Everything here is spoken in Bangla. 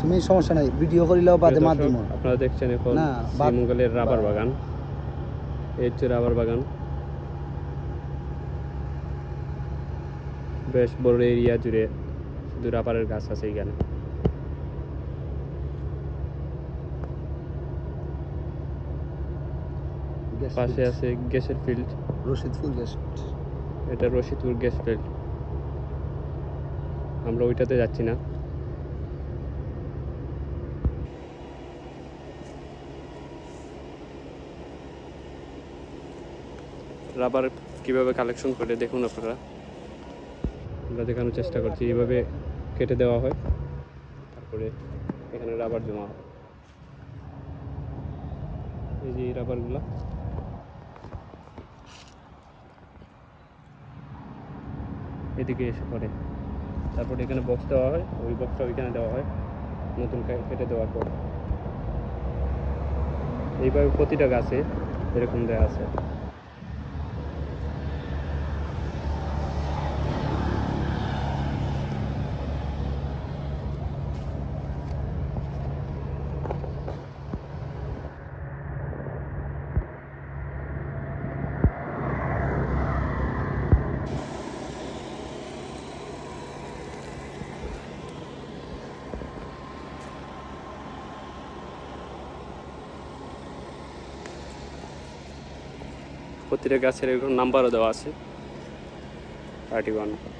তুমি সমস্যা নাই, ভিডিও করিলেও বাদে প্রিয় মাধ্যম। দর্শক, আপনারা দেখছেন এখন না, শ্রীমঙ্গলের রাবার বাগান। এই হচ্ছে রাবার বাগান, বেশ বড় এরিয়া জুড়ে শুধু রাবারের গাছ আছে এখানে। পাশে আছে গ্যাসের ফিল্ড, রশিদপুর গ্যাস ফিল্ড। এটা রশিদপুর গ্যাস ফিল্ড। আমরা ওইটাতে যাচ্ছি না। রাবার কিভাবে কালেকশন করে দেখুন আপনারা, আমরা দেখানোর চেষ্টা করছি। এইভাবে কেটে দেওয়া হয়, তারপরে এখানে রাবার জমা হয়। এই যে রাবারগুলো এদিকে এসে পড়ে, তারপরে এখানে বক্স দেওয়া হয়, ওই বক্সটা ওইখানে দেওয়া হয় নতুন কেটে দেওয়ার পর। এইভাবে প্রতিটা গাছে এরকম দেওয়া আছে। প্রতিটা গাছের এরকম নাম্বারও দেওয়া আছে, 31।